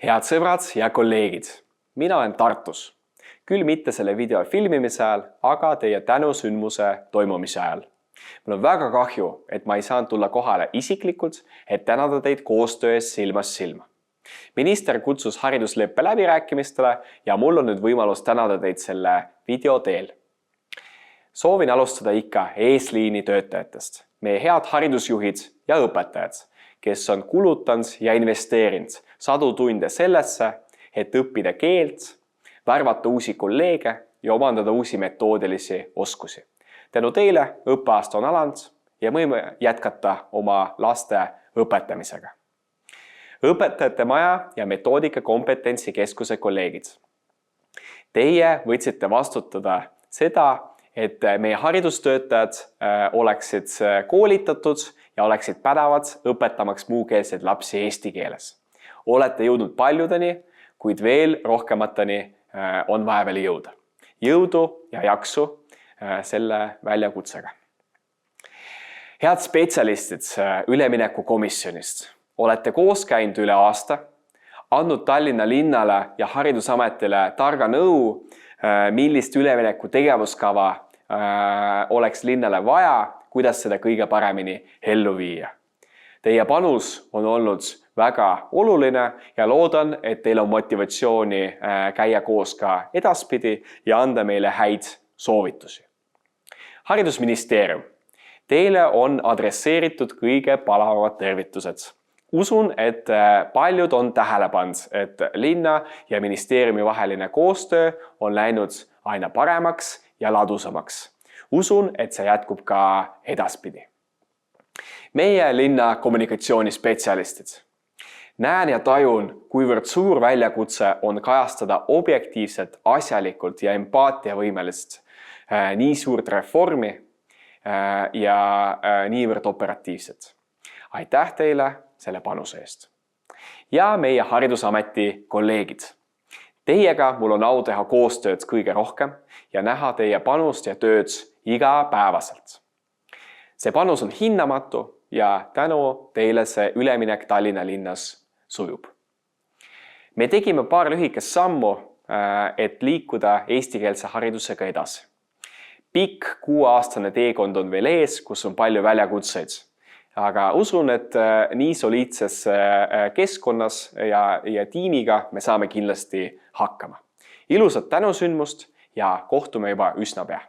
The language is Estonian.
Head sõbrad ja kolleegid, mina olen Tartus. Küll mitte selle video filmimise ajal, aga teie tänusündmuse toimumise ajal. Mul on väga kahju, et ma ei saanud tulla kohale isiklikult, et tänada teid koostöö eest silmast silma. Minister kutsus haridusleppe läbirääkimistele ja mul on nüüd võimalus tänada teid selle video teel. Soovin alustada ikka eesliini töötajatest, meie head haridusjuhid ja õpetajad, kes on kulutanud ja investeerinud sadu tunde sellesse, et õppida keelt, värvata uusi kolleege ja omandada uusi metoodilisi oskusi. Tänu teile õppeaasta on alanud ja võime jätkata oma laste õpetamisega. Õpetajate maja ja metoodika kompetentsikeskuse kolleegid. Teie võtsite vastutada seda, et meie haridustöötajad oleksid koolitatud ja oleksid pädevad õpetamaks muukeelseid lapsi eesti keeles. Olete jõudnud paljudeni, kuid veel rohkemateni on vaja veel jõuda. Jõudu ja jaksu selle väljakutsega. Head spetsialistid ülemineku komisjonist. Olete koos käinud üle aasta, andnud Tallinna linnale ja haridusametile targa nõu, millist ülemineku tegevuskava oleks linnale vaja, kuidas seda kõige paremini ellu viia. Teie panus on olnud väga oluline ja loodan, et teil on motivatsiooni käia koos ka edaspidi ja anda meile häid soovitusi. Haridusministeerium. Teile on adresseeritud kõige palavamad tervitused. Usun, et paljud on tähele pannud, et linna ja ministeeriumi vaheline koostöö on läinud aina paremaks ja ladusamaks. Usun, et see jätkub ka edaspidi. Meie linna kommunikatsioonispetsialistid. Näen ja tajun, kuivõrd suur väljakutse on kajastada objektiivselt, asjalikult ja empaatiavõimelist nii suurt reformi ja niivõrd operatiivset. Aitäh teile selle panuse eest. Ja meie haridusameti kolleegid. Teiega mul on au teha koostööd kõige rohkem ja näha teie panust ja tööd igapäevaselt. See panus on hinnamatu ja tänu teile see üleminek Tallinna linnas sujub. Me tegime paar lühikest sammu, et liikuda eestikeelse haridusega edasi. Pikk 6-aastane teekond on veel ees, kus on palju väljakutseid. Aga usun, et nii soliidses keskkonnas ja tiimiga me saame kindlasti hakkama. Ilusat tänusündmust ja kohtume juba üsna pea.